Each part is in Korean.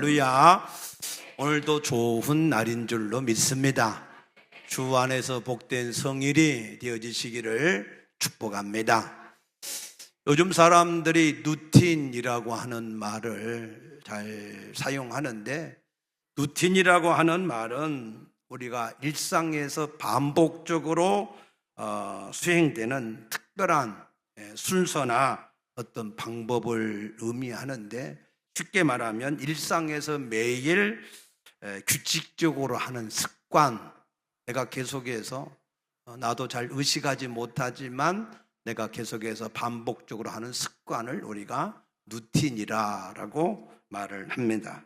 할렐루야. 오늘도 좋은 날인 줄로 믿습니다. 주 안에서 복된 성일이 되어지시기를 축복합니다. 요즘 사람들이 루틴이라고 하는 말을 잘 사용하는데, 루틴이라고 하는 말은 우리가 일상에서 반복적으로 수행되는 특별한 순서나 어떤 방법을 의미하는데, 쉽게 말하면 일상에서 매일 규칙적으로 하는 습관, 내가 계속해서 나도 잘 의식하지 못하지만 내가 계속해서 반복적으로 하는 습관을 우리가 루틴이라고 말을 합니다.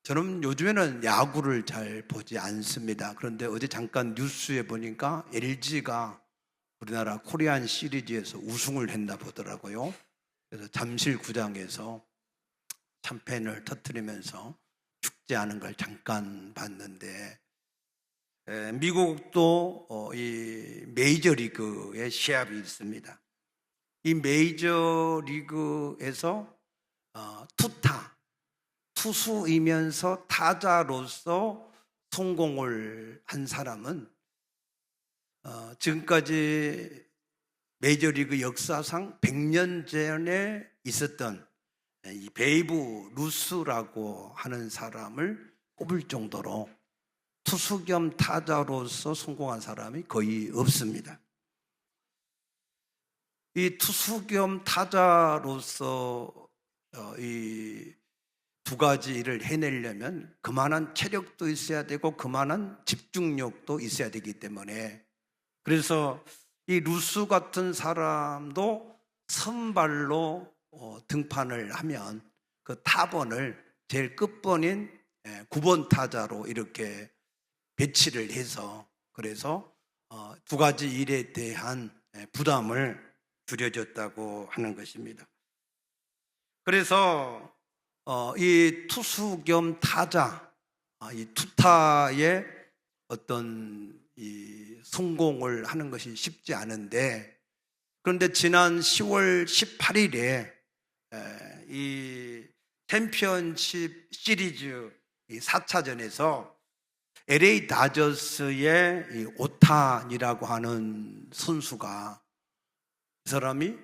저는 요즘에는 야구를 잘 보지 않습니다. 그런데 어제 잠깐 뉴스에 보니까 LG가 우리나라 코리안 시리즈에서 우승을 했나 보더라고요. 그래서 잠실구장에서 샴페인을 터뜨리면서 축제하는 걸 잠깐 봤는데, 미국도 이 메이저리그의 시합이 있습니다. 이 메이저리그에서 투수이면서 타자로서 성공을 한 사람은 지금까지 메이저리그 역사상 100년 전에 있었던 이 베이브 루스라고 하는 사람을 꼽을 정도로 투수 겸 타자로서 성공한 사람이 거의 없습니다. 이 투수 겸 타자로서 이 두 가지 일을 해내려면 그만한 체력도 있어야 되고 그만한 집중력도 있어야 되기 때문에, 그래서 이 루스 같은 사람도 선발로 등판을 하면 그 타번을 제일 끝번인 9번 타자로 이렇게 배치를 해서, 그래서 두 가지 일에 대한 부담을 줄여줬다고 하는 것입니다. 그래서 이 투수 겸 타자, 이 투타의 어떤 이 성공을 하는 것이 쉽지 않은데, 그런데 지난 10월 18일에 이 챔피언십 시리즈 4차전에서 LA 다저스의 이 오탄이라고 하는 선수가, 이 사람이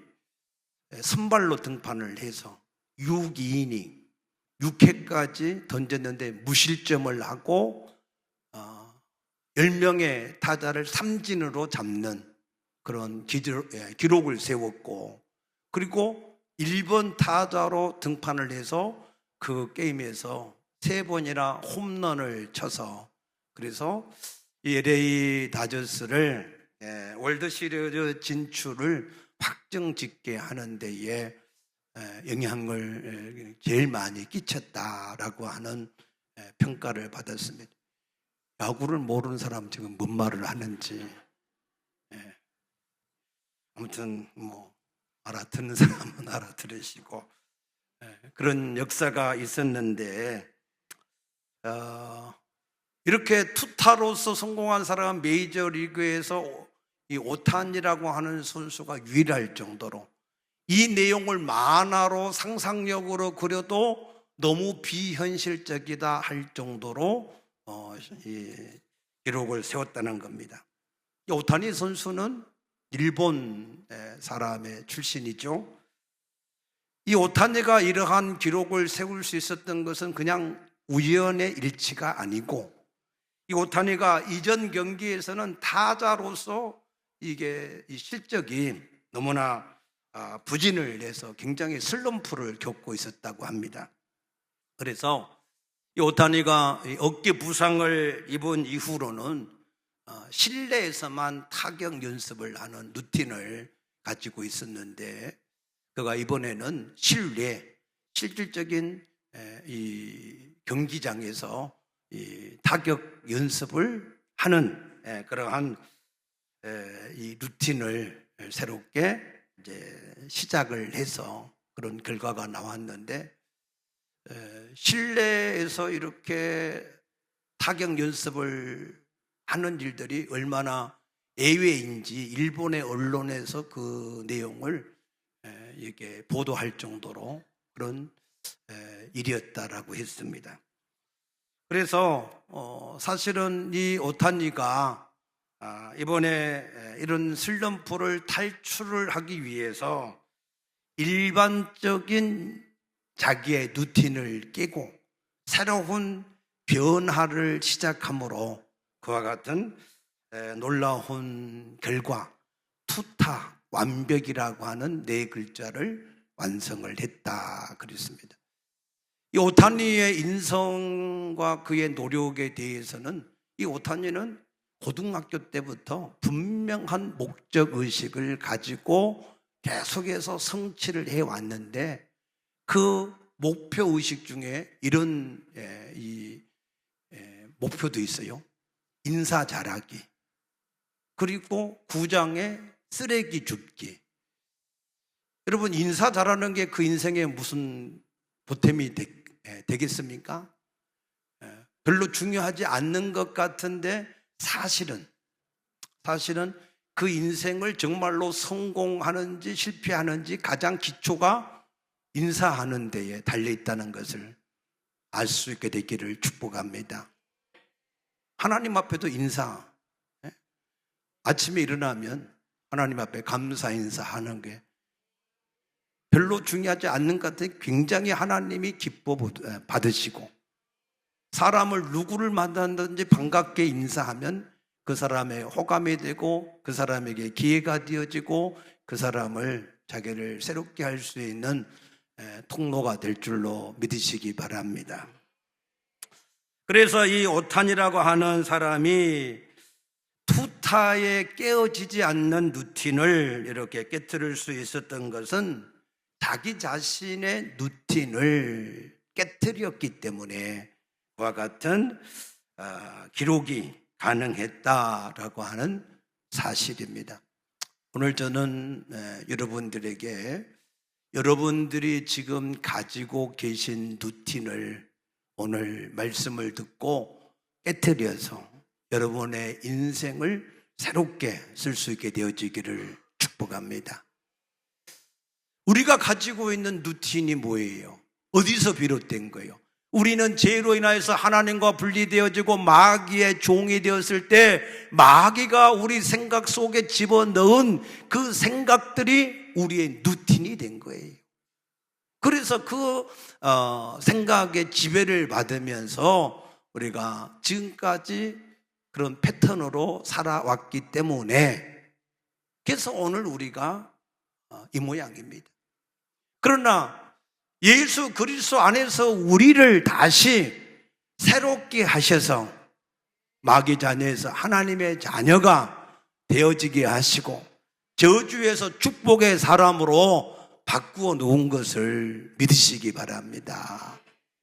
선발로 등판을 해서 6이닝 6회까지 던졌는데 무실점을 하고 10명의 타자를 삼진으로 잡는 그런 기록을 세웠고, 그리고 1번 타자로 등판을 해서 그 게임에서 3번이나 홈런을 쳐서, 그래서 이 LA 다저스를 월드시리즈 진출을 확정짓게 하는 데에 영향을 제일 많이 끼쳤다라고 하는 평가를 받았습니다. 야구를 모르는 사람 지금 뭔 말을 하는지, 아무튼 뭐 알아듣는 사람은 알아들으시고, 그런 역사가 있었는데, 이렇게 투타로서 성공한 사람은 메이저리그에서 이 오탄이라고 하는 선수가 유일할 정도로, 이 내용을 만화로 상상력으로 그려도 너무 비현실적이다 할 정도로 이 기록을 세웠다는 겁니다. 이 오타니 선수는 일본 사람의 출신이죠. 이 오타니가 이러한 기록을 세울 수 있었던 것은 그냥 우연의 일치가 아니고, 이 오타니가 이전 경기에서는 타자로서 이게 이 실적이 너무나 부진을 해서 굉장히 슬럼프를 겪고 있었다고 합니다. 그래서 이 오타니가 어깨 부상을 입은 이후로는 실내에서만 타격 연습을 하는 루틴을 가지고 있었는데, 그가 이번에는 실질적인 이 경기장에서 이 타격 연습을 하는 그러한 이 루틴을 새롭게 이제 시작을 해서 그런 결과가 나왔는데, 실내에서 이렇게 타격 연습을 하는 일들이 얼마나 예외인지 일본의 언론에서 그 내용을 이렇게 보도할 정도로 그런 일이었다라고 했습니다. 그래서 사실은 이 오타니가 이번에 이런 슬럼프를 탈출을 하기 위해서 일반적인 자기의 루틴을 깨고 새로운 변화를 시작함으로 그와 같은 놀라운 결과 투타, 완벽이라고 하는 네 글자를 완성을 했다 그랬습니다. 이 오타니의 인성과 그의 노력에 대해서는 이 오타니는 고등학교 때부터 분명한 목적의식을 가지고 계속해서 성취를 해왔는데 그 목표의식 중에 이런 목표도 있어요. 인사 잘하기, 그리고 구장에 쓰레기 줍기. 여러분, 인사 잘하는 게 그 인생에 무슨 보탬이 되겠습니까? 별로 중요하지 않는 것 같은데 사실은 그 인생을 정말로 성공하는지 실패하는지 가장 기초가 인사하는 데에 달려있다는 것을 알 수 있게 되기를 축복합니다. 하나님 앞에도 인사, 아침에 일어나면 하나님 앞에 감사 인사하는 게 별로 중요하지 않는 것 같아요. 굉장히 하나님이 기뻐 받으시고, 사람을 누구를 만나든지 반갑게 인사하면 그 사람의 호감이 되고 그 사람에게 기회가 되어지고 그 사람을 자기를 새롭게 할 수 있는 통로가 될 줄로 믿으시기 바랍니다. 그래서 이 오탄이라고 하는 사람이 투타에 깨어지지 않는 루틴을 이렇게 깨트릴 수 있었던 것은 자기 자신의 루틴을 깨트렸기 때문에 그와 같은 기록이 가능했다라고 하는 사실입니다. 오늘 저는 여러분들에게 여러분들이 지금 가지고 계신 루틴을 오늘 말씀을 듣고 깨트려서 여러분의 인생을 새롭게 쓸 수 있게 되어지기를 축복합니다. 우리가 가지고 있는 루틴이 뭐예요? 어디서 비롯된 거예요? 우리는 죄로 인하여서 하나님과 분리되어지고 마귀의 종이 되었을 때 마귀가 우리 생각 속에 집어넣은 그 생각들이 우리의 루틴이 된 거예요. 그래서 그 생각의 지배를 받으면서 우리가 지금까지 그런 패턴으로 살아왔기 때문에 그래서 오늘 우리가 이 모양입니다. 그러나 예수 그리스도 안에서 우리를 다시 새롭게 하셔서 마귀 자녀에서 하나님의 자녀가 되어지게 하시고 저주에서 축복의 사람으로 바꾸어 놓은 것을 믿으시기 바랍니다.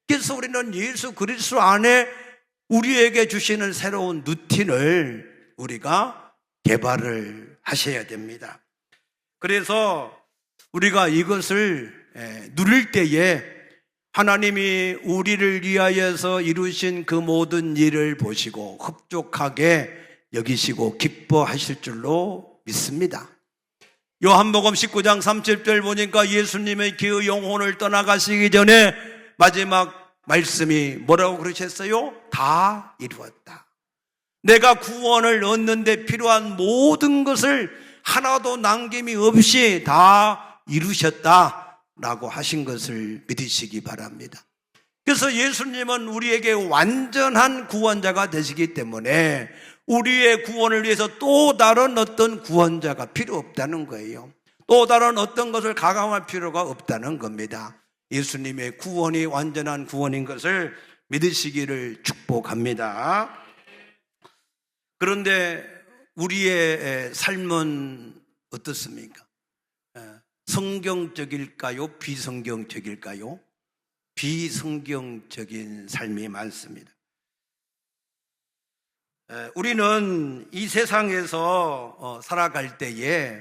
그래서 우리는 예수 그리스도 안에 우리에게 주시는 새로운 루틴을 우리가 개발을 하셔야 됩니다. 그래서 우리가 이것을 누릴 때에 하나님이 우리를 위하여서 이루신 그 모든 일을 보시고 흡족하게 여기시고 기뻐하실 줄로 믿습니다. 요한복음 19장 30절 보니까 예수님의 그 영혼을 떠나가시기 전에 마지막 말씀이 뭐라고 그러셨어요? 다 이루었다. 내가 구원을 얻는데 필요한 모든 것을 하나도 남김이 없이 다 이루셨다라고 하신 것을 믿으시기 바랍니다. 그래서 예수님은 우리에게 완전한 구원자가 되시기 때문에 우리의 구원을 위해서 또 다른 어떤 구원자가 필요 없다는 거예요. 또 다른 어떤 것을 가감할 필요가 없다는 겁니다. 예수님의 구원이 완전한 구원인 것을 믿으시기를 축복합니다. 그런데 우리의 삶은 어떻습니까? 성경적일까요? 비성경적일까요? 비성경적인 삶이 많습니다. 우리는 이 세상에서 살아갈 때에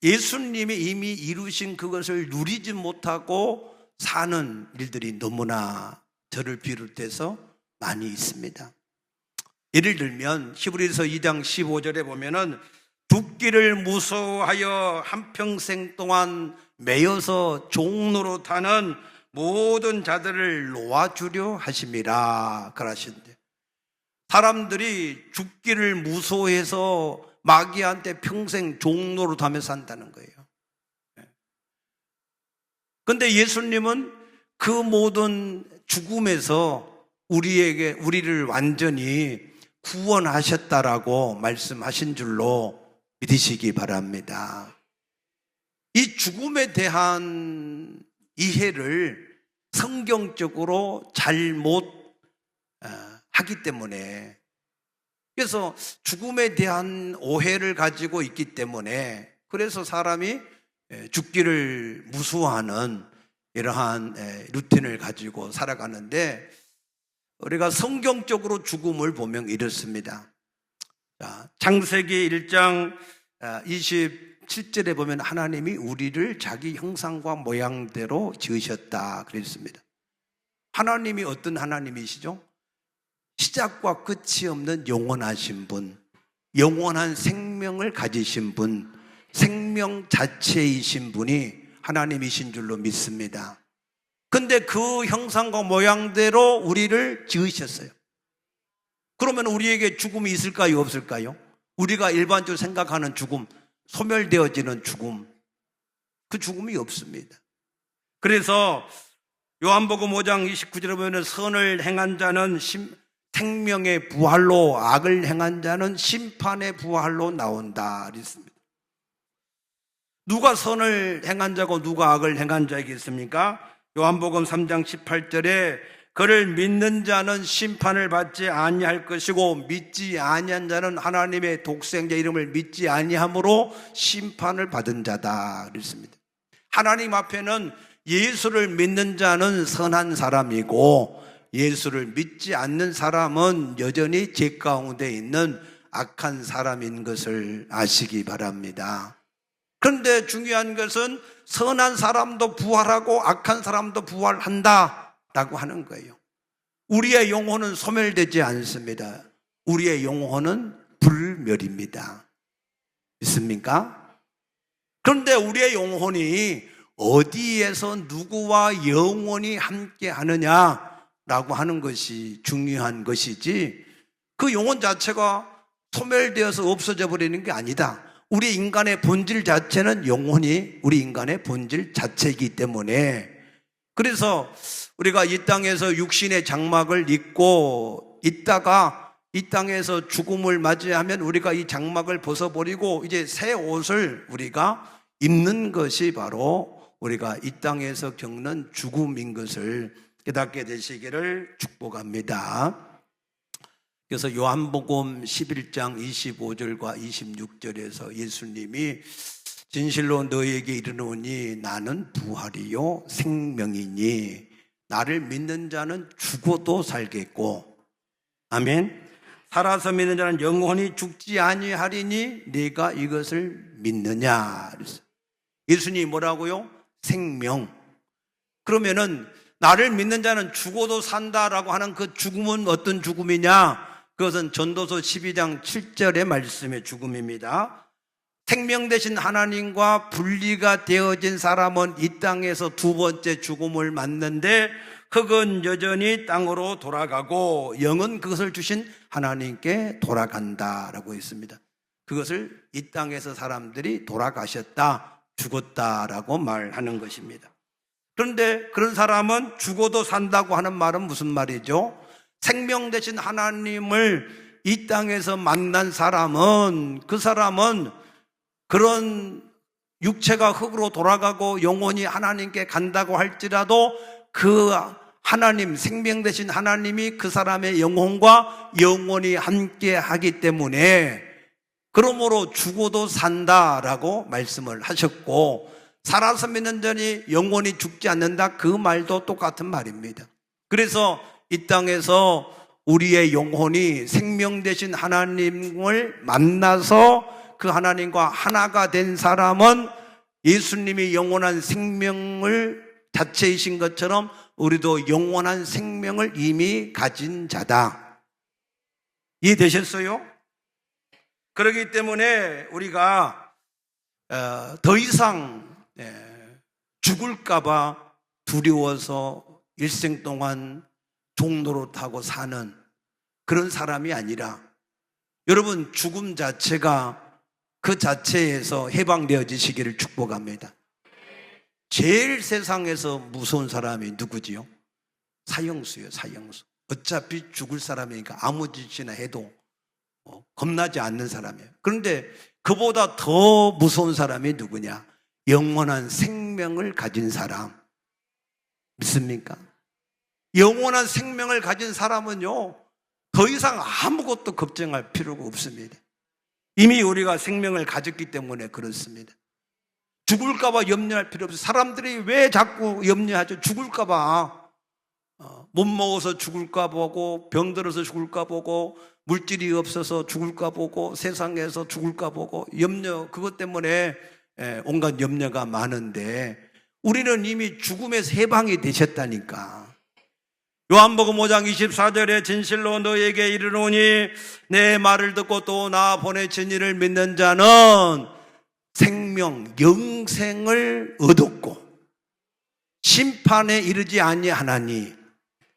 예수님이 이미 이루신 그것을 누리지 못하고 사는 일들이 너무나 저를 비롯해서 많이 있습니다. 예를 들면 히브리서 2장 15절에 보면은 죽기를 무서워하여 한평생 동안 매여서 종로로 타는 모든 자들을 놓아주려 하심이라 그러신대. 사람들이 죽기를 무서워해서 마귀한테 평생 종노릇하며 산다는 거예요. 그런데 예수님은 그 모든 죽음에서 우리를 완전히 구원하셨다라고 말씀하신 줄로 믿으시기 바랍니다. 이 죽음에 대한 이해를 성경적으로 잘못 하기 때문에, 그래서 죽음에 대한 오해를 가지고 있기 때문에, 그래서 사람이 죽기를 무서워하는 이러한 루틴을 가지고 살아가는데, 우리가 성경적으로 죽음을 보면 이렇습니다. 창세기 1장 27절에 보면 하나님이 우리를 자기 형상과 모양대로 지으셨다 그랬습니다. 하나님이 어떤 하나님이시죠? 시작과 끝이 없는 영원하신 분, 영원한 생명을 가지신 분, 생명 자체이신 분이 하나님이신 줄로 믿습니다. 근데 그 형상과 모양대로 우리를 지으셨어요. 그러면 우리에게 죽음이 있을까요, 없을까요? 우리가 일반적으로 생각하는 죽음, 소멸되어지는 죽음, 그 죽음이 없습니다. 그래서 요한복음 5장 29절에 보면 선을 행한 자는 생명의 부활로, 악을 행한 자는 심판의 부활로 나온다 그랬습니다. 누가 선을 행한 자고 누가 악을 행한 자이겠습니까? 요한복음 3장 18절에 그를 믿는 자는 심판을 받지 아니할 것이고 믿지 아니한 자는 하나님의 독생자 이름을 믿지 아니함으로 심판을 받은 자다 그랬습니다. 하나님 앞에는 예수를 믿는 자는 선한 사람이고 예수를 믿지 않는 사람은 여전히 죄 가운데 있는 악한 사람인 것을 아시기 바랍니다. 그런데 중요한 것은 선한 사람도 부활하고 악한 사람도 부활한다라고 하는 거예요. 우리의 영혼은 소멸되지 않습니다. 우리의 영혼은 불멸입니다. 믿습니까? 그런데 우리의 영혼이 어디에서 누구와 영원히 함께 하느냐라고 하는 것이 중요한 것이지, 그 영혼 자체가 소멸되어서 없어져 버리는 게 아니다. 우리 인간의 본질 자체는 영혼이 우리 인간의 본질 자체이기 때문에, 그래서 우리가 이 땅에서 육신의 장막을 입고 있다가 이 땅에서 죽음을 맞이하면 우리가 이 장막을 벗어버리고 이제 새 옷을 우리가 입는 것이 바로 우리가 이 땅에서 겪는 죽음인 것을 깨닫게 되시기를 축복합니다. 그래서 요한복음 11장 25절과 26절에서 예수님이 진실로 너희에게 이르노니 나는 부활이요 생명이니 나를 믿는 자는 죽어도 살겠고, 아멘, 살아서 믿는 자는 영원히 죽지 아니하리니 네가 이것을 믿느냐. 예수님이 뭐라고요? 생명. 그러면은 나를 믿는 자는 죽어도 산다라고 하는 그 죽음은 어떤 죽음이냐? 그것은 전도서 12장 7절의 말씀의 죽음입니다. 생명 되신 하나님과 분리가 되어진 사람은 이 땅에서 두 번째 죽음을 맞는데 흙은 여전히 땅으로 돌아가고 영은 그것을 주신 하나님께 돌아간다라고 했습니다. 그것을 이 땅에서 사람들이 돌아가셨다, 죽었다라고 말하는 것입니다. 그런데 그런 사람은 죽어도 산다고 하는 말은 무슨 말이죠? 생명 되신 하나님을 이 땅에서 만난 사람은, 그 사람은 그런 육체가 흙으로 돌아가고 영혼이 하나님께 간다고 할지라도 그 하나님, 생명 되신 하나님이 그 사람의 영혼과 영원히 함께 하기 때문에, 그러므로 죽어도 산다라고 말씀을 하셨고, 살아서 믿는 자니 영원히 죽지 않는다, 그 말도 똑같은 말입니다. 그래서 이 땅에서 우리의 영혼이 생명 되신 하나님을 만나서 그 하나님과 하나가 된 사람은 예수님이 영원한 생명을 자체이신 것처럼 우리도 영원한 생명을 이미 가진 자다. 이해되셨어요? 그렇기 때문에 우리가 더 이상 죽을까 봐 두려워서 일생 동안 종노릇하고 사는 그런 사람이 아니라 여러분 죽음 자체가 그 자체에서 해방되어지시기를 축복합니다. 제일 세상에서 무서운 사람이 누구지요? 사형수예요. 사형수. 어차피 죽을 사람이니까 아무 짓이나 해도 겁나지 않는 사람이에요. 그런데 그보다 더 무서운 사람이 누구냐? 영원한 생명을 가진 사람. 믿습니까? 영원한 생명을 가진 사람은요, 더 이상 아무것도 걱정할 필요가 없습니다. 이미 우리가 생명을 가졌기 때문에 그렇습니다. 죽을까봐 염려할 필요 없어요. 사람들이 왜 자꾸 염려하죠? 죽을까봐. 못 먹어서 죽을까 보고, 병들어서 죽을까 보고, 물질이 없어서 죽을까 보고, 세상에서 죽을까 보고, 염려, 그것 때문에 온갖 염려가 많은데 우리는 이미 죽음에서 해방이 되셨다니까. 요한복음 5장 24절에 진실로 너에게 이르노니 내 말을 듣고 또 나 보내신 이를 믿는 자는 생명, 영생을 얻었고 심판에 이르지 아니하나니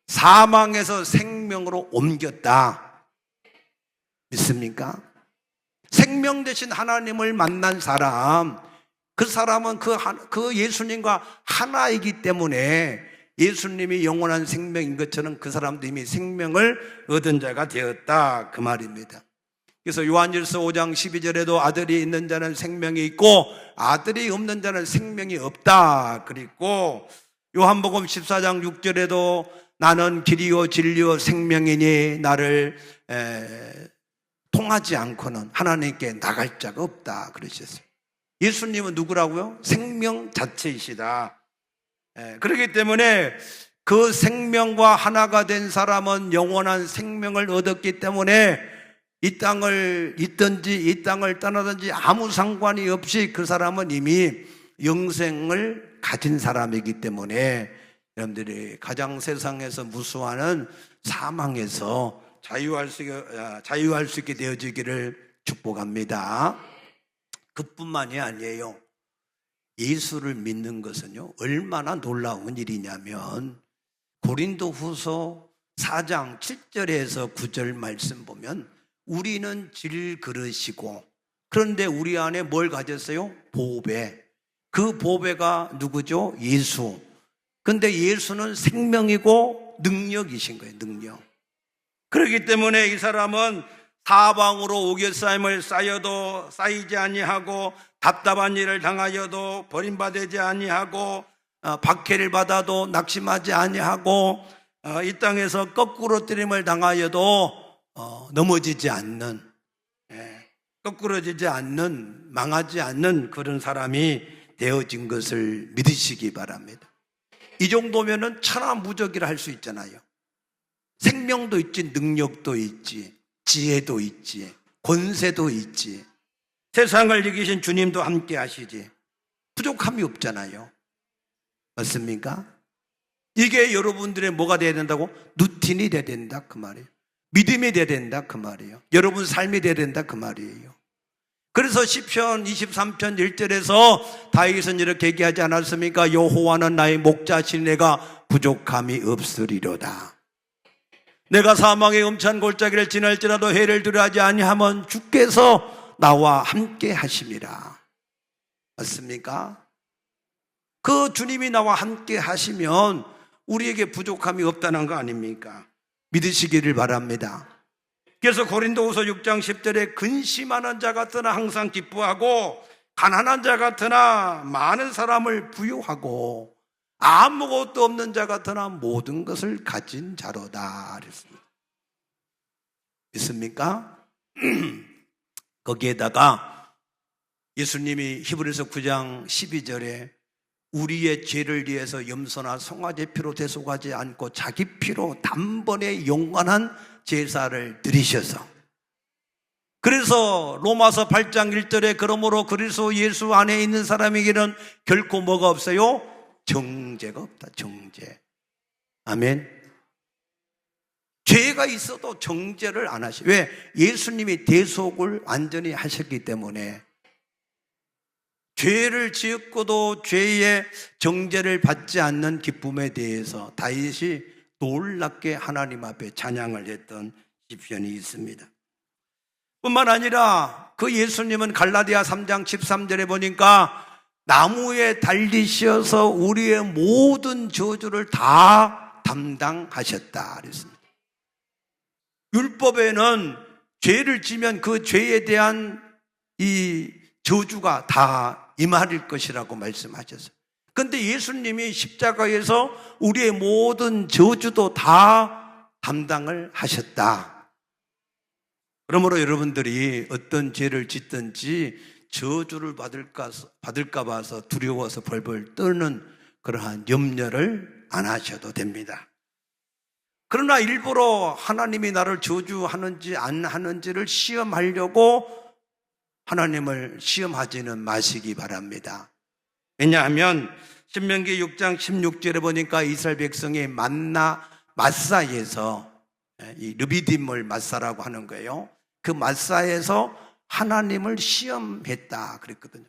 사망에서 생명으로 옮겼다. 믿습니까? 생명 되신 하나님을 만난 사람, 그 사람은 그 예수님과 하나이기 때문에 예수님이 영원한 생명인 것처럼 그 사람도 이미 생명을 얻은 자가 되었다, 그 말입니다. 그래서 요한일서 5장 12절에도 아들이 있는 자는 생명이 있고 아들이 없는 자는 생명이 없다 그랬고, 요한복음 14장 6절에도 나는 길이요 진리요 생명이니 나를 통하지 않고는 하나님께 나갈 자가 없다 그러셨어요. 예수님은 누구라고요? 생명 자체이시다. 그렇기 때문에 그 생명과 하나가 된 사람은 영원한 생명을 얻었기 때문에 이 땅을 있든지 이 땅을 떠나든지 아무 상관이 없이 그 사람은 이미 영생을 가진 사람이기 때문에 여러분들이 가장 세상에서 무수하는 사망에서 자유할 수 있게 되어지기를 축복합니다. 그뿐만이 아니에요. 예수를 믿는 것은요, 얼마나 놀라운 일이냐면 고린도후서 4장 7절에서 9절 말씀 보면 우리는 질그릇이고 그런데 우리 안에 뭘 가졌어요? 보배. 그 보배가 누구죠? 예수. 그런데 예수는 생명이고 능력이신 거예요. 능력. 그렇기 때문에 이 사람은 사방으로 우겨싸임을 쌓여도 쌓이지 아니하고 답답한 일을 당하여도 버림받지 아니하고 박해를 받아도 낙심하지 아니하고 이 땅에서 거꾸로 뜨림을 당하여도 넘어지지 않는, 거꾸러지지 않는, 망하지 않는 그런 사람이 되어진 것을 믿으시기 바랍니다. 이 정도면은 천하무적이라 할 수 있잖아요. 생명도 있지, 능력도 있지, 지혜도 있지, 권세도 있지, 세상을 이기신 주님도 함께 하시지. 부족함이 없잖아요. 맞습니까? 이게 여러분들의 뭐가 돼야 된다고? 루틴이 돼야 된다 그 말이에요. 믿음이 돼야 된다 그 말이에요. 여러분 삶이 돼야 된다 그 말이에요. 그래서 시편 23편 1절에서 다윗은 이렇게 얘기하지 않았습니까? 여호와는 나의 목자시니 내가 부족함이 없으리로다. 내가 사망의 음찬 골짜기를 지날지라도 해를 두려워하지 아니하면 주께서 나와 함께 하심이라. 맞습니까? 그 주님이 나와 함께 하시면 우리에게 부족함이 없다는 거 아닙니까? 믿으시기를 바랍니다. 그래서 고린도후서 6장 10절에 근심하는 자 같으나 항상 기뻐하고 가난한 자 같으나 많은 사람을 부유하고 아무것도 없는 자 같으나 모든 것을 가진 자로다 그랬습니다. 믿습니까? 거기에다가 예수님이 히브리서 9장 12절에 우리의 죄를 위해서 염소나 송아지 피로 대속하지 않고 자기 피로 단번에 영원한 제사를 드리셔서, 그래서 로마서 8장 1절에 그러므로 그리스도 예수 안에 있는 사람에게는 결코 뭐가 없어요? 정죄가 없다. 정죄. 아멘. 죄가 있어도 정죄를 안 하시. 왜? 예수님이 대속을 완전히 하셨기 때문에. 죄를 지었고도 죄의 정죄를 받지 않는 기쁨에 대해서 다윗이 놀랍게 하나님 앞에 찬양을 했던 시편이 있습니다. 뿐만 아니라 그 예수님은 갈라디아 3장 13절에 보니까 나무에 달리셔서 우리의 모든 저주를 다 담당하셨다 그랬습니다. 율법에는 죄를 지면 그 죄에 대한 이 저주가 다 임할 것이라고 말씀하셨어요. 그런데 예수님이 십자가에서 우리의 모든 저주도 다 담당을 하셨다. 그러므로 여러분들이 어떤 죄를 짓든지 저주를 받을까 봐서 두려워서 벌벌 떠는 그러한 염려를 안 하셔도 됩니다. 그러나 일부러 하나님이 나를 저주하는지 안 하는지를 시험하려고 하나님을 시험하지는 마시기 바랍니다. 왜냐하면 신명기 6장 16절에 보니까 이스라엘 백성이 마사에서 이 르비딤을 마사라고 하는 거예요. 그 마사에서 하나님을 시험했다 그랬거든요.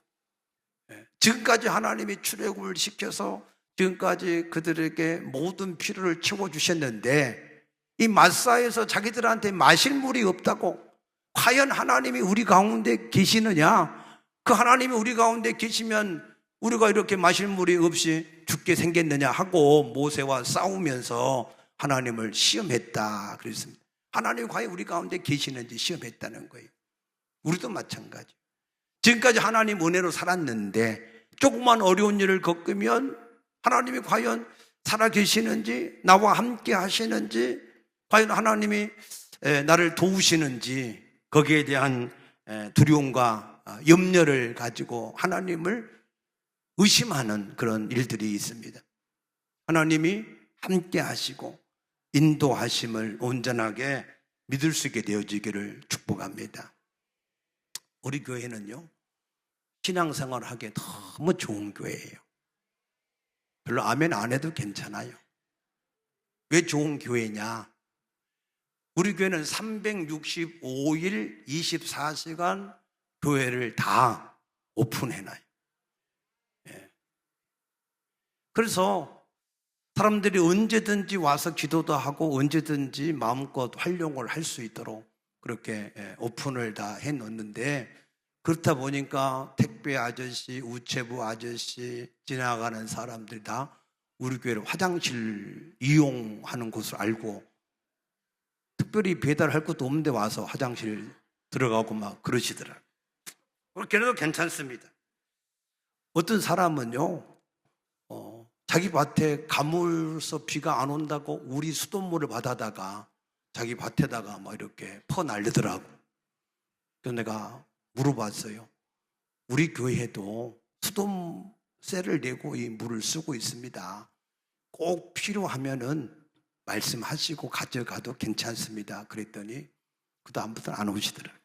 지금까지 하나님이 출애굽을 시켜서 지금까지 그들에게 모든 필요를 채워주셨는데 이 마사에서 자기들한테 마실 물이 없다고, 과연 하나님이 우리 가운데 계시느냐? 그 하나님이 우리 가운데 계시면 우리가 이렇게 마실 물이 없이 죽게 생겼느냐 하고 모세와 싸우면서 하나님을 시험했다 그랬습니다. 하나님이 과연 우리 가운데 계시는지 시험했다는 거예요. 우리도 마찬가지. 지금까지 하나님 은혜로 살았는데 조금만 어려운 일을 겪으면 하나님이 과연 살아계시는지, 나와 함께 하시는지, 과연 하나님이 나를 도우시는지, 거기에 대한 두려움과 염려를 가지고 하나님을 의심하는 그런 일들이 있습니다. 하나님이 함께 하시고 인도하심을 온전하게 믿을 수 있게 되어지기를 축복합니다. 우리 교회는요, 신앙생활을 하기에 너무 좋은 교회예요. 별로 아멘 안 해도 괜찮아요. 왜 좋은 교회냐? 우리 교회는 365일 24시간 교회를 다 오픈해놔요. 그래서 사람들이 언제든지 와서 기도도 하고 언제든지 마음껏 활용을 할 수 있도록 그렇게 오픈을 다 해놓는데, 그렇다 보니까 택배 아저씨, 우체부 아저씨, 지나가는 사람들이 다 우리 교회를 화장실 이용하는 곳을 알고 특별히 배달할 것도 없는데 와서 화장실 들어가고 막 그러시더라고요. 그래도 괜찮습니다. 어떤 사람은요, 자기 밭에 가물서 비가 안 온다고 우리 수돗물을 받아다가 자기 밭에다가 막 이렇게 퍼 날리더라고. 그래서 내가 물어봤어요. 우리 교회도 수돗세를 내고 이 물을 쓰고 있습니다. 꼭 필요하면은 말씀하시고 가져가도 괜찮습니다. 그랬더니 그 다음부터 안 오시더라고요.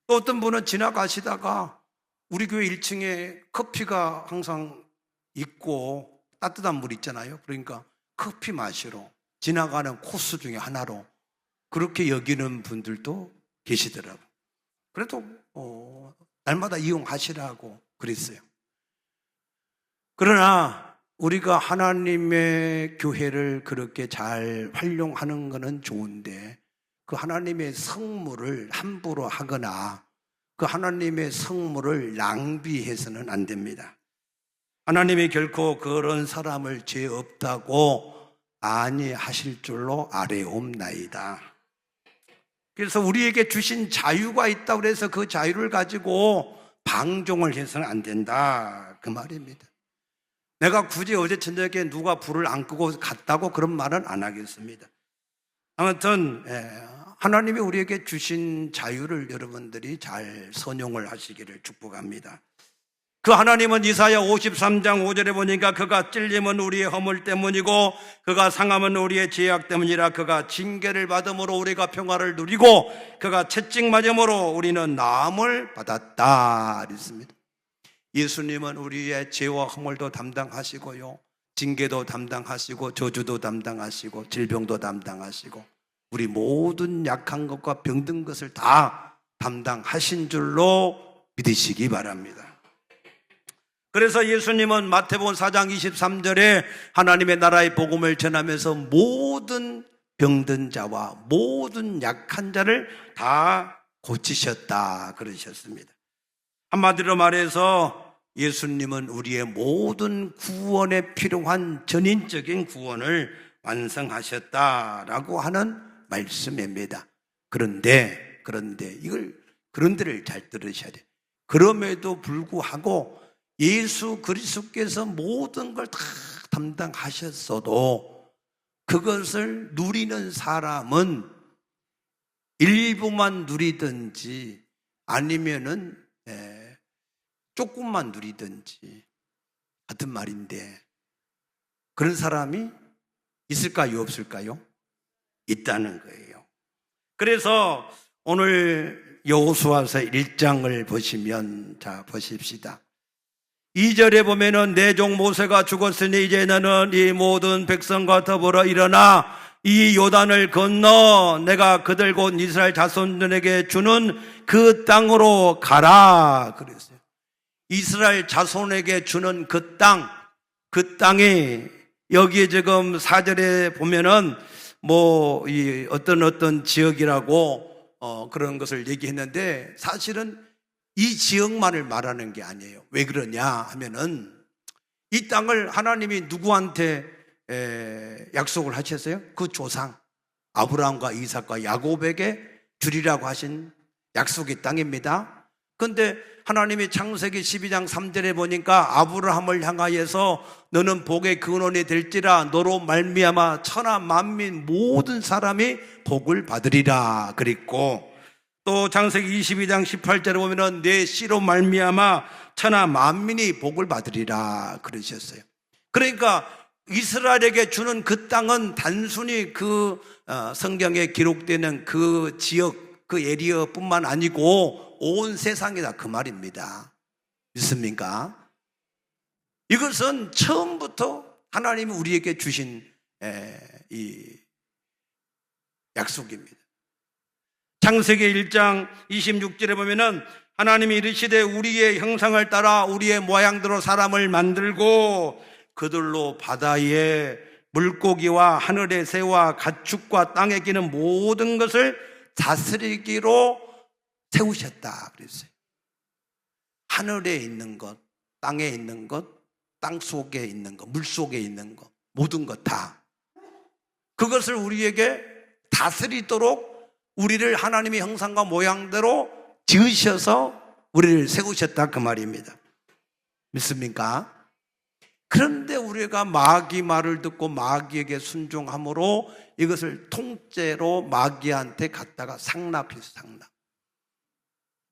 또 어떤 분은 지나가시다가 우리 교회 1층에 커피가 항상 있고 따뜻한 물 있잖아요. 그러니까 커피 마시러 지나가는 코스 중에 하나로 그렇게 여기는 분들도 계시더라고요. 그래도 날마다 이용하시라고 그랬어요. 그러나 우리가 하나님의 교회를 그렇게 잘 활용하는 것은 좋은데 그 하나님의 성물을 함부로 하거나 그 하나님의 성물을 낭비해서는 안 됩니다. 하나님이 결코 그런 사람을 죄 없다고 아니하실 줄로 아뢰옵나이다. 그래서 우리에게 주신 자유가 있다고 해서 그 자유를 가지고 방종을 해서는 안 된다, 그 말입니다. 내가 굳이 어제 저녁에 누가 불을 안 끄고 갔다고 그런 말은 안 하겠습니다. 아무튼 하나님이 우리에게 주신 자유를 여러분들이 잘 선용을 하시기를 축복합니다. 그 하나님은 이사야 53장 5절에 보니까 그가 찔림은 우리의 허물 때문이고 그가 상함은 우리의 죄악 때문이라. 그가 징계를 받음으로 우리가 평화를 누리고 그가 채찍 맞음으로 우리는 나음을 받았다 그랬습니다. 예수님은 우리의 죄와 허물도 담당하시고요, 징계도 담당하시고 저주도 담당하시고 질병도 담당하시고 우리 모든 약한 것과 병든 것을 다 담당하신 줄로 믿으시기 바랍니다. 그래서 예수님은 마태복음 4장 23절에 하나님의 나라의 복음을 전하면서 모든 병든 자와 모든 약한 자를 다 고치셨다 그러셨습니다. 한마디로 말해서 예수님은 우리의 모든 구원에 필요한 전인적인 구원을 완성하셨다라고 하는 말씀입니다. 그런데 그런데를 잘 들으셔야 돼요. 그럼에도 불구하고 예수 그리스도께서 모든 걸 다 담당하셨어도 그것을 누리는 사람은 일부만 누리든지 아니면은 조금만 누리든지 같은 말인데, 그런 사람이 있을까요, 없을까요? 있다는 거예요. 그래서 오늘 여호수아서 1장을 보시면, 자 보십시다. 2절에 보면은 내 종 모세가 죽었으니 이제 너는 이 모든 백성과 더불어 일어나 이 요단을 건너 내가 그들 곧 이스라엘 자손들에게 주는 그 땅으로 가라 그랬어요. 이스라엘 자손에게 주는 그 땅이 여기에 지금 4절에 보면은 어떤 지역이라고 그런 것을 얘기했는데, 사실은 이 지역만을 말하는 게 아니에요. 왜 그러냐 하면은 이 땅을 하나님이 누구한테 약속을 하셨어요? 그 조상 아브라함과 이삭과 야곱에게 주리라고 하신 약속의 땅입니다. 그런데 하나님이 창세기 12장 3절에 보니까 아브라함을 향하여서 너는 복의 근원이 될지라 너로 말미암아 천하 만민 모든 사람이 복을 받으리라 그랬고, 또 창세기 22장 18절에 보면은 내 씨로 말미암아 천하 만민이 복을 받으리라 그러셨어요. 그러니까 이스라엘에게 주는 그 땅은 단순히 그 성경에 기록되는 그 지역, 그 에리어뿐만 아니고 온 세상이다 그 말입니다. 믿습니까? 이것은 처음부터 하나님이 우리에게 주신 이 약속입니다. 창세기 1장 26절에 보면은 하나님이 이르시되 우리의 형상을 따라 우리의 모양대로 사람을 만들고 그들로 바다의 물고기와 하늘의 새와 가축과 땅에 기는 모든 것을 다스리기로 세우셨다 그랬어요. 하늘에 있는 것, 땅에 있는 것, 땅 속에 있는 것, 물 속에 있는 것, 모든 것 다 그것을 우리에게 다스리도록 우리를 하나님의 형상과 모양대로 지으셔서 우리를 세우셨다 그 말입니다. 믿습니까? 그런데 우리가 마귀 말을 듣고 마귀에게 순종함으로 이것을 통째로 마귀한테 갖다가 상납해서 상납.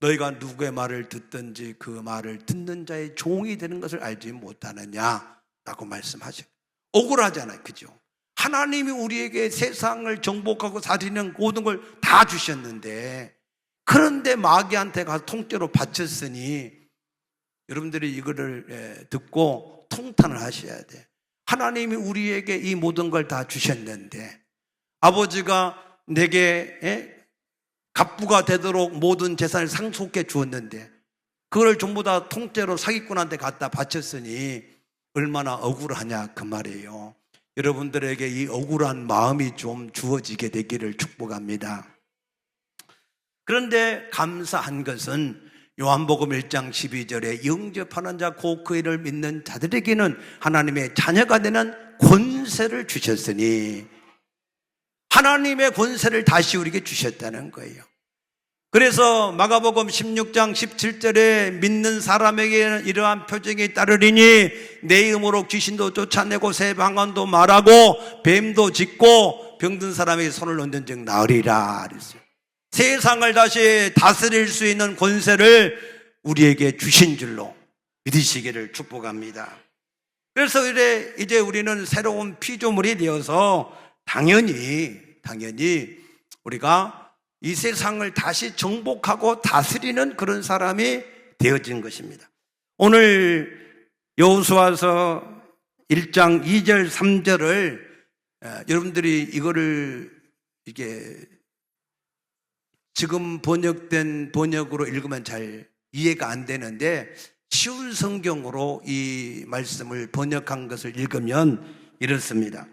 너희가 누구의 말을 듣든지 그 말을 듣는 자의 종이 되는 것을 알지 못하느냐라고 말씀하셔요. 억울하잖아요, 그죠? 하나님이 우리에게 세상을 정복하고 살리는 모든 걸 다 주셨는데, 그런데 마귀한테 가서 통째로 바쳤으니 여러분들이 이거를 듣고 통탄을 하셔야 돼. 하나님이 우리에게 이 모든 걸 다 주셨는데, 아버지가 내게 갑부가 되도록 모든 재산을 상속해 주었는데 그걸 전부 다 통째로 사기꾼한테 갖다 바쳤으니 얼마나 억울하냐 그 말이에요. 여러분들에게 이 억울한 마음이 좀 주어지게 되기를 축복합니다. 그런데 감사한 것은 요한복음 1장 12절에 영접하는 자 곧 그 이를 믿는 자들에게는 하나님의 자녀가 되는 권세를 주셨으니, 하나님의 권세를 다시 우리에게 주셨다는 거예요. 그래서 마가복음 16장 17절에 믿는 사람에게는 이러한 표징이 따르리니 내 이름으로 귀신도 쫓아내고 새 방언도 말하고 뱀도 짖고 병든 사람에게 손을 얹은 즉 나으리라 그랬어요. 세상을 다시 다스릴 수 있는 권세를 우리에게 주신 줄로 믿으시기를 축복합니다. 그래서 이제 우리는 새로운 피조물이 되어서 당연히 우리가 이 세상을 다시 정복하고 다스리는 그런 사람이 되어진 것입니다. 오늘 여호수아서 1장 2절 3절을 여러분들이 이거를 이게 지금 번역된 번역으로 읽으면 잘 이해가 안 되는데 쉬운 성경으로 이 말씀을 번역한 것을 읽으면 이렇습니다.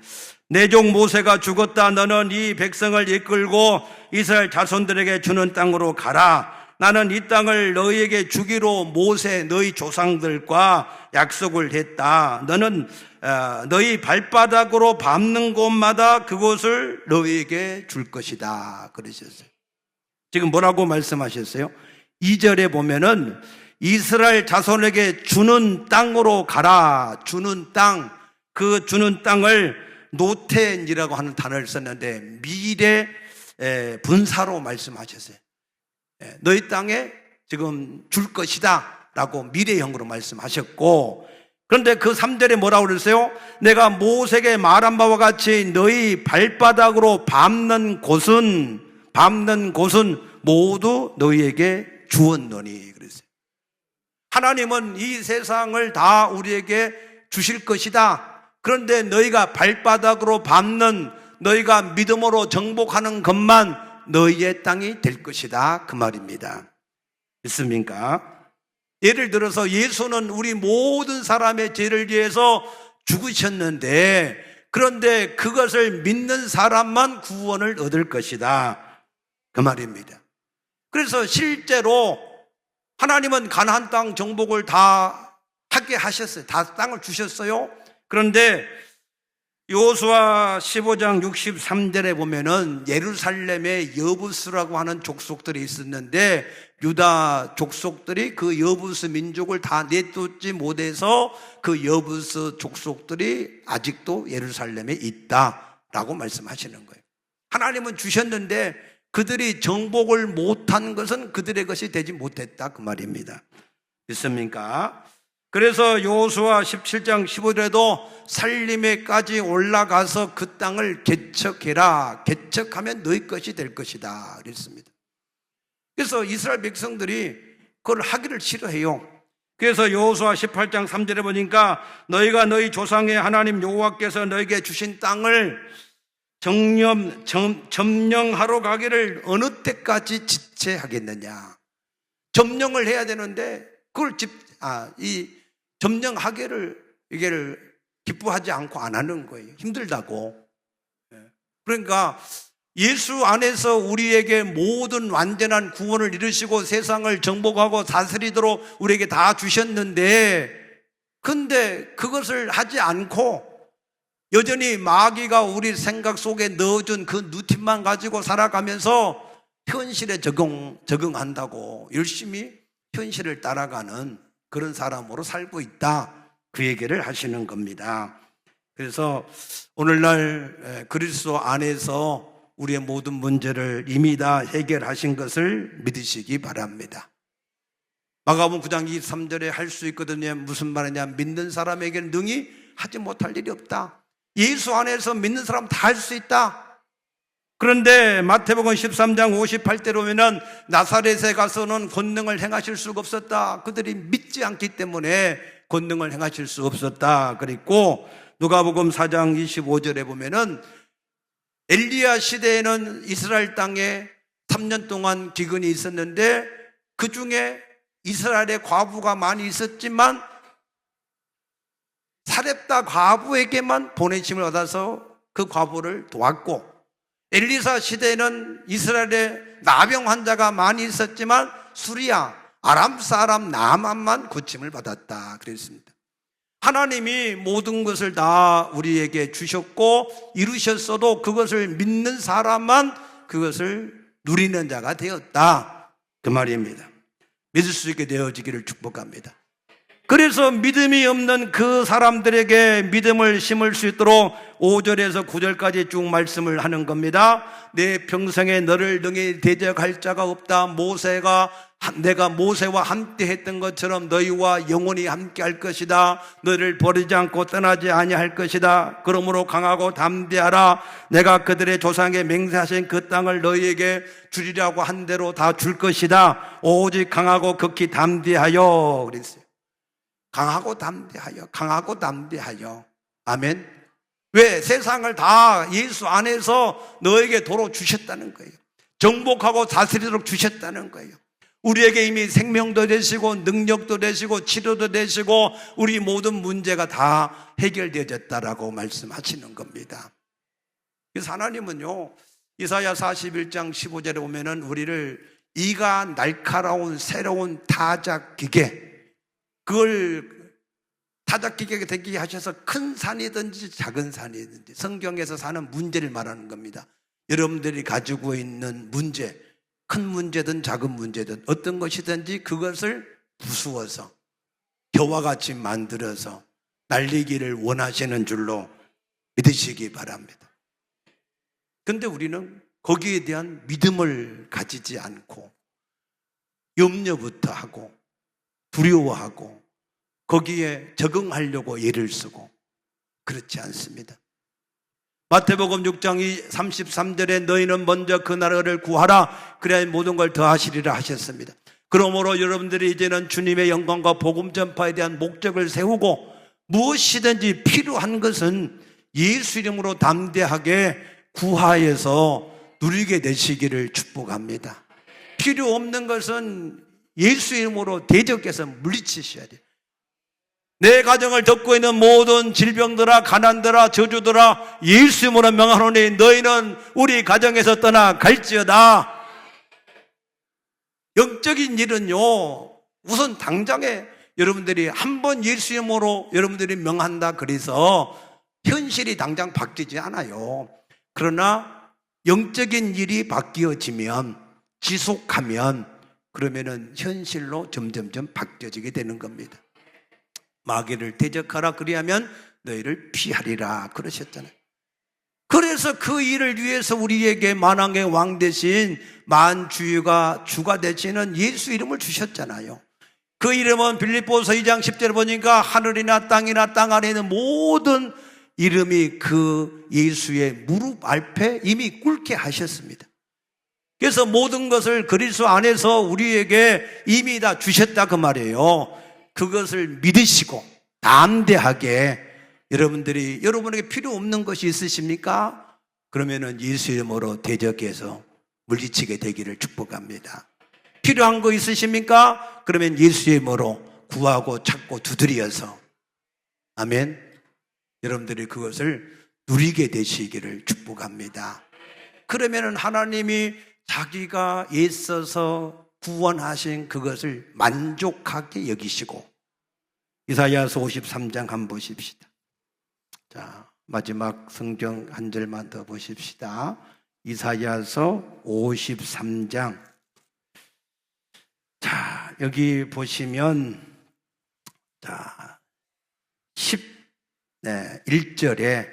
내 종 모세가 죽었다. 너는 이 백성을 이끌고 이스라엘 자손들에게 주는 땅으로 가라. 나는 이 땅을 너희에게 주기로 모세 너희 조상들과 약속을 했다. 너는 너희 발바닥으로 밟는 곳마다 그곳을 너희에게 줄 것이다. 그러셨어요. 지금 뭐라고 말씀하셨어요? 2절에 보면은 이스라엘 자손에게 주는 땅으로 가라. 주는 땅, 그 주는 땅을 노텐이라고 하는 단어를 썼는데 미래 분사로 말씀하셨어요. 너희 땅에 지금 줄 것이다 라고 미래형으로 말씀하셨고, 그런데 그 3절에 뭐라고 그랬어요? 내가 모세에게 말한 바와 같이 너희 발바닥으로 밟는 곳은 모두 너희에게 주었노니 그랬어요. 하나님은 이 세상을 다 우리에게 주실 것이다. 그런데 너희가 발바닥으로 밟는, 너희가 믿음으로 정복하는 것만 너희의 땅이 될 것이다, 그 말입니다. 믿습니까? 예를 들어서 예수는 우리 모든 사람의 죄를 위해서 죽으셨는데, 그런데 그것을 믿는 사람만 구원을 얻을 것이다, 그 말입니다. 그래서 실제로 하나님은 가나안 땅 정복을 다 하게 하셨어요. 다 땅을 주셨어요. 그런데 여호수아 15장 63절에 보면은 예루살렘에 여부스라고 하는 족속들이 있었는데 유다 족속들이 그 여부스 민족을 다 내쫓지 못해서 그 여부스 족속들이 아직도 예루살렘에 있다라고 말씀하시는 거예요. 하나님은 주셨는데 그들이 정복을 못한 것은 그들의 것이 되지 못했다, 그 말입니다. 믿습니까? 그래서 여호수아 17장 15절에도 살림에까지 올라가서 그 땅을 개척해라. 개척하면 너희 것이 될 것이다 그랬습니다. 그래서 이스라엘 백성들이 그걸 하기를 싫어해요. 그래서 여호수아 18장 3절에 보니까 너희가 너희 조상의 하나님 여호와께서 너희에게 주신 땅을 점령하러 가기를 어느 때까지 지체하겠느냐. 점령을 해야 되는데 그걸 이 점령하기를 이게를 기뻐하지 않고 안 하는 거예요. 힘들다고. 그러니까 예수 안에서 우리에게 모든 완전한 구원을 이루시고 세상을 정복하고 다스리도록 우리에게 다 주셨는데, 근데 그것을 하지 않고 여전히 마귀가 우리 생각 속에 넣어준 그 누팀만 가지고 살아가면서 현실에 적응한다고 열심히 현실을 따라가는 그런 사람으로 살고 있다, 그 얘기를 하시는 겁니다. 그래서 오늘날 그리스도 안에서 우리의 모든 문제를 이미 다 해결하신 것을 믿으시기 바랍니다. 마가복음 9장 23절에 할 수 있거든요. 무슨 말이냐, 믿는 사람에게는 능히 하지 못할 일이 없다. 예수 안에서 믿는 사람 다 할 수 있다. 그런데 마태복음 13장 58절에 보면은 나사렛에 가서는 권능을 행하실 수가 없었다. 그들이 믿지 않기 때문에 권능을 행하실 수 없었다 그랬고, 누가복음 4장 25절에 보면은 엘리야 시대에는 이스라엘 땅에 3년 동안 기근이 있었는데 그 중에 이스라엘의 과부가 많이 있었지만 사렙다 과부에게만 보내심을 받아서 그 과부를 도왔고, 엘리사 시대에는 이스라엘에 나병 환자가 많이 있었지만 수리아 아람 사람 나만만 고침을 받았다 그랬습니다. 하나님이 모든 것을 다 우리에게 주셨고 이루셨어도 그것을 믿는 사람만 그것을 누리는 자가 되었다, 그 말입니다. 믿을 수 있게 되어지기를 축복합니다. 그래서 믿음이 없는 그 사람들에게 믿음을 심을 수 있도록 5절에서 9절까지 쭉 말씀을 하는 겁니다. 내 평생에 너를 능히 대적할 자가 없다. 내가 모세와 함께 했던 것처럼 너희와 영원히 함께 할 것이다. 너희를 버리지 않고 떠나지 아니할 것이다. 그러므로 강하고 담대하라. 내가 그들의 조상에 맹세하신 그 땅을 너희에게 주리라고 한 대로 다 줄 것이다. 오직 강하고 극히 담대하여 그랬어요. 강하고 담대하여, 강하고 담대하여. 아멘. 왜? 세상을 다 예수 안에서 너에게 도로 주셨다는 거예요. 정복하고 다스리도록 주셨다는 거예요. 우리에게 이미 생명도 되시고 능력도 되시고 치료도 되시고 우리 모든 문제가 다 해결되어졌다라고 말씀하시는 겁니다. 그래서 하나님은요, 이사야 41장 15절에 보면은 우리를 이가 날카로운 새로운 타작기계, 그걸 타작기계가 되게 하셔서 큰 산이든지 작은 산이든지 성경에서 사는 문제를 말하는 겁니다. 여러분들이 가지고 있는 문제, 큰 문제든 작은 문제든 어떤 것이든지 그것을 부수어서 겨와 같이 만들어서 날리기를 원하시는 줄로 믿으시기 바랍니다. 그런데 우리는 거기에 대한 믿음을 가지지 않고 염려부터 하고 두려워하고 거기에 적응하려고 애를 쓰고 그렇지 않습니다. 마태복음 6장 33절에 너희는 먼저 그 나라를 구하라 그래야 모든 걸 더하시리라 하셨습니다. 그러므로 여러분들이 이제는 주님의 영광과 복음 전파에 대한 목적을 세우고 무엇이든지 필요한 것은 예수 이름으로 담대하게 구하여서 누리게 되시기를 축복합니다. 필요 없는 것은 예수 이름으로 대적해서 물리치셔야 돼요. 내 가정을 덮고 있는 모든 질병들아 가난들아 저주들아 예수 이름으로 명하노니 너희는 우리 가정에서 떠나갈지어다. 영적인 일은요, 우선 당장에 여러분들이 한번 예수 이름으로 여러분들이 명한다 그래서 현실이 당장 바뀌지 않아요. 그러나 영적인 일이 바뀌어지면 지속하면 그러면은 현실로 점점점 바뀌어지게 되는 겁니다. 마귀를 대적하라 그리하면 너희를 피하리라 그러셨잖아요. 그래서 그 일을 위해서 우리에게 만왕의 왕 대신 만주가 주가 되시는 예수 이름을 주셨잖아요. 그 이름은 빌립보서 2장 10절에 보니까 하늘이나 땅이나 땅 아래 있는 모든 이름이 그 예수의 무릎 앞에 이미 꿇게 하셨습니다. 그래서 모든 것을 그리스도 안에서 우리에게 이미 다 주셨다 그 말이에요. 그것을 믿으시고 담대하게 여러분에게 필요 없는 것이 있으십니까? 그러면은 예수 이름으로 대적해서 물리치게 되기를 축복합니다. 필요한 거 있으십니까? 그러면 예수 이름으로 구하고 찾고 두드려서 아멘. 여러분들이 그것을 누리게 되시기를 축복합니다. 그러면은 하나님이 자기가 애써서 구원하신 그것을 만족하게 여기시고 이사야서 53장 한번 보십시다. 자, 마지막 성경 한 절만 더 보십시다. 이사야서 53장. 자, 여기 보시면 자, 1절에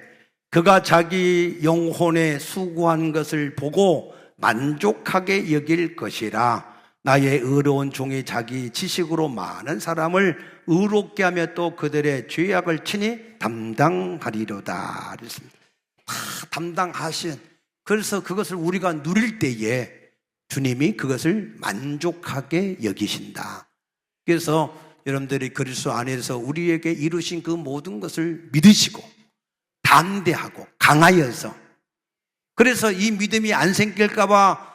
그가 자기 영혼에 수고한 것을 보고 만족하게 여길 것이라. 나의 의로운 종이 자기 지식으로 많은 사람을 의롭게 하며 또 그들의 죄악을 친히 담당하리로다 그랬습니다. 다 담당하신, 그래서 그것을 우리가 누릴 때에 주님이 그것을 만족하게 여기신다. 그래서 여러분들이 그리스도 안에서 우리에게 이루신 그 모든 것을 믿으시고 담대하고 강하여서, 그래서 이 믿음이 안 생길까 봐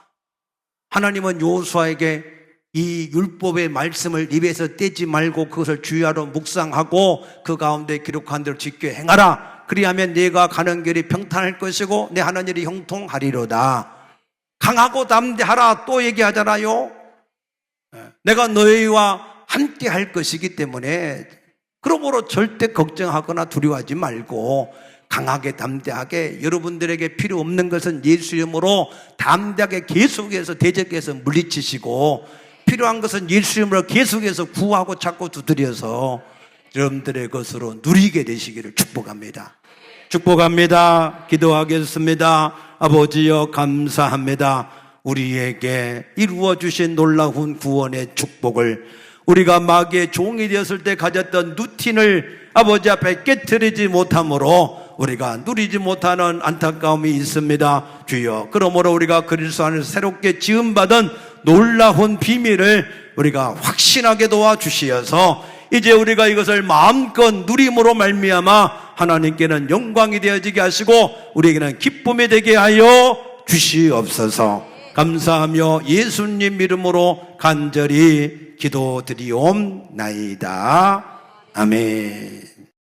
하나님은 여호수아에게 이 율법의 말씀을 입에서 떼지 말고 그것을 주야로 묵상하고 그 가운데 기록한 대로 지켜 행하라. 그리하면 네가 가는 길이 평탄할 것이고 내 하는 일이 형통하리로다. 강하고 담대하라 또 얘기하잖아요. 내가 너희와 함께 할 것이기 때문에 그러므로 절대 걱정하거나 두려워하지 말고 강하게 담대하게 여러분들에게 필요 없는 것은 예수 이름으로 담대하게 계속해서 대적해서 물리치시고 필요한 것은 예수 이름으로 계속해서 구하고 찾고 두드려서 여러분들의 것으로 누리게 되시기를 축복합니다. 축복합니다. 기도하겠습니다. 아버지여 감사합니다. 우리에게 이루어 주신 놀라운 구원의 축복을 우리가 마귀의 종이 되었을 때 가졌던 루틴을 아버지 앞에 깨트리지 못함으로 우리가 누리지 못하는 안타까움이 있습니다. 주여, 그러므로 우리가 그리스도 안에서 새롭게 지음받은 놀라운 비밀을 우리가 확신하게 도와주시어서 이제 우리가 이것을 마음껏 누림으로 말미암아 하나님께는 영광이 되어지게 하시고 우리에게는 기쁨이 되게 하여 주시옵소서. 감사하며 예수님 이름으로 간절히 기도드리옵나이다. 아멘.